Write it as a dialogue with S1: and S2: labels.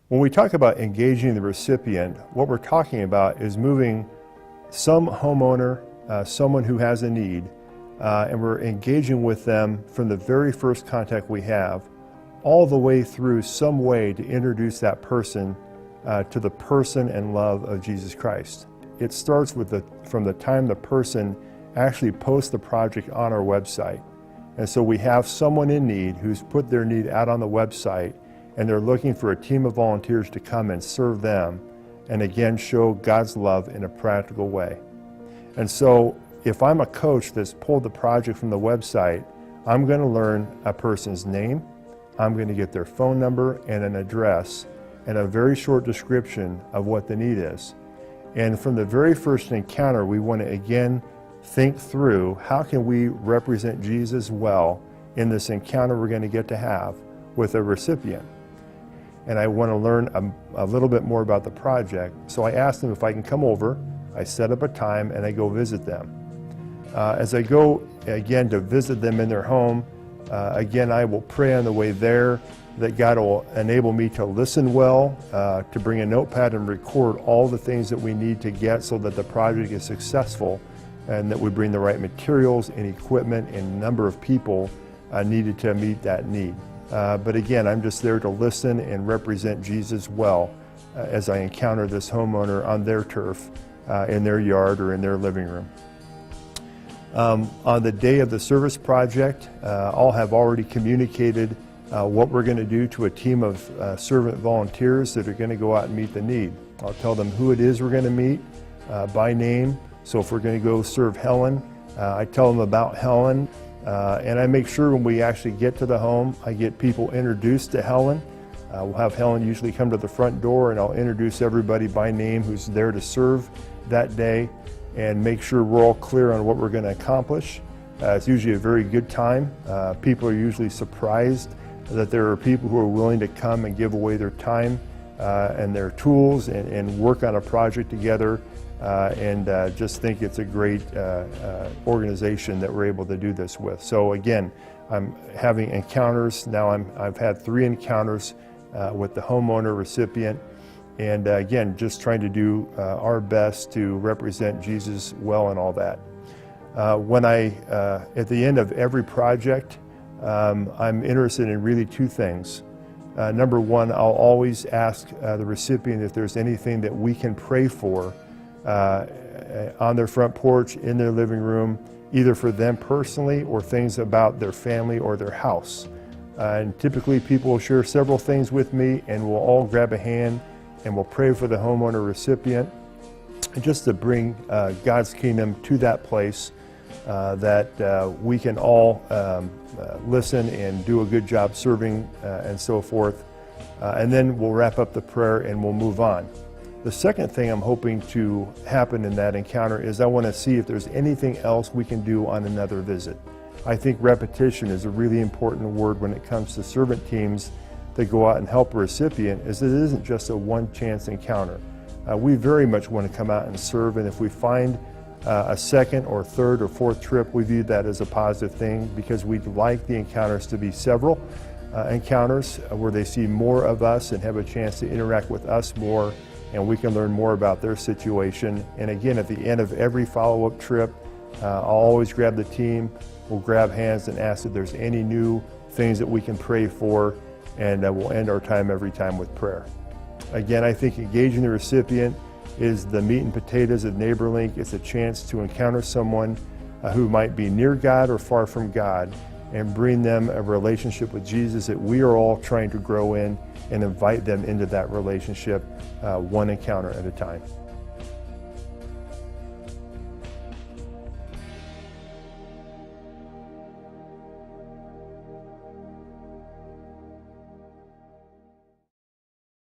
S1: When we talk about engaging the recipient, what we're talking about is moving some homeowner, someone who has a need, and we're engaging with them from the very first contact we have, all the way through some way to introduce that person to the person and love of Jesus Christ. It starts with from the time the person actually posts the project on our website. And so we have someone in need who's put their need out on the website, and they're looking for a team of volunteers to come and serve them, and again show God's love in a practical way. And so if I'm a coach that's pulled the project from the website, I'm going to learn a person's name, I'm going to get their phone number and an address, and a very short description of what the need is. And from the very first encounter, we want to again think through how can we represent Jesus well in this encounter we're going to get to have with a recipient. And I want to learn a little bit more about the project. So I asked them if I can come over, I set up a time, and I go visit them. As I go again to visit them in their home, again I will pray on the way there that God will enable me to listen well, to bring a notepad and record all the things that we need to get so that the project is successful, and that we bring the right materials and equipment and number of people needed to meet that need. But again, I'm just there to listen and represent Jesus well as I encounter this homeowner on their turf, in their yard or in their living room. On the day of the service project, I'll have already communicated what we're going to do to a team of servant volunteers that are going to go out and meet the need. I'll tell them who it is we're going to meet by name. So if we're going to go serve Helen, I tell them about Helen, and I make sure when we actually get to the home, I get people introduced to Helen. We'll have Helen usually come to the front door, and I'll introduce everybody by name who's there to serve that day, and make sure we're all clear on what we're going to accomplish. It's usually a very good time. People are usually surprised that there are people who are willing to come and give away their time and their tools and work on a project together, and just think it's a great organization that we're able to do this with. So again, I'm having encounters. Now I've had 3 encounters with the homeowner recipient, and again, just trying to do our best to represent Jesus well and all that. When at the end of every project, I'm interested in really 2 things. Number 1, I'll always ask the recipient if there's anything that we can pray for on their front porch, in their living room, either for them personally or things about their family or their house. And typically people will share several things with me, and we'll all grab a hand and we'll pray for the homeowner recipient, and just to bring God's kingdom to that place, that we can all listen and do a good job serving and so forth. And then we'll wrap up the prayer and we'll move on. The second thing I'm hoping to happen in that encounter is I want to see if there's anything else we can do on another visit. I think repetition is a really important word when it comes to servant teams that go out and help a recipient, is that it isn't just a one-chance encounter. We very much want to come out and serve, and if we find a second or third or fourth trip, we view that as a positive thing, because we'd like the encounters to be several encounters where they see more of us and have a chance to interact with us more, and we can learn more about their situation. And again, at the end of every follow-up trip, I'll always grab the team, we'll grab hands and ask if there's any new things that we can pray for, and we'll end our time every time with prayer. Again, I think engaging the recipient is the meat and potatoes of NeighborLink. It's a chance to encounter someone who might be near God or far from God, and bring them a relationship with Jesus that we are all trying to grow in, and invite them into that relationship one encounter at a time.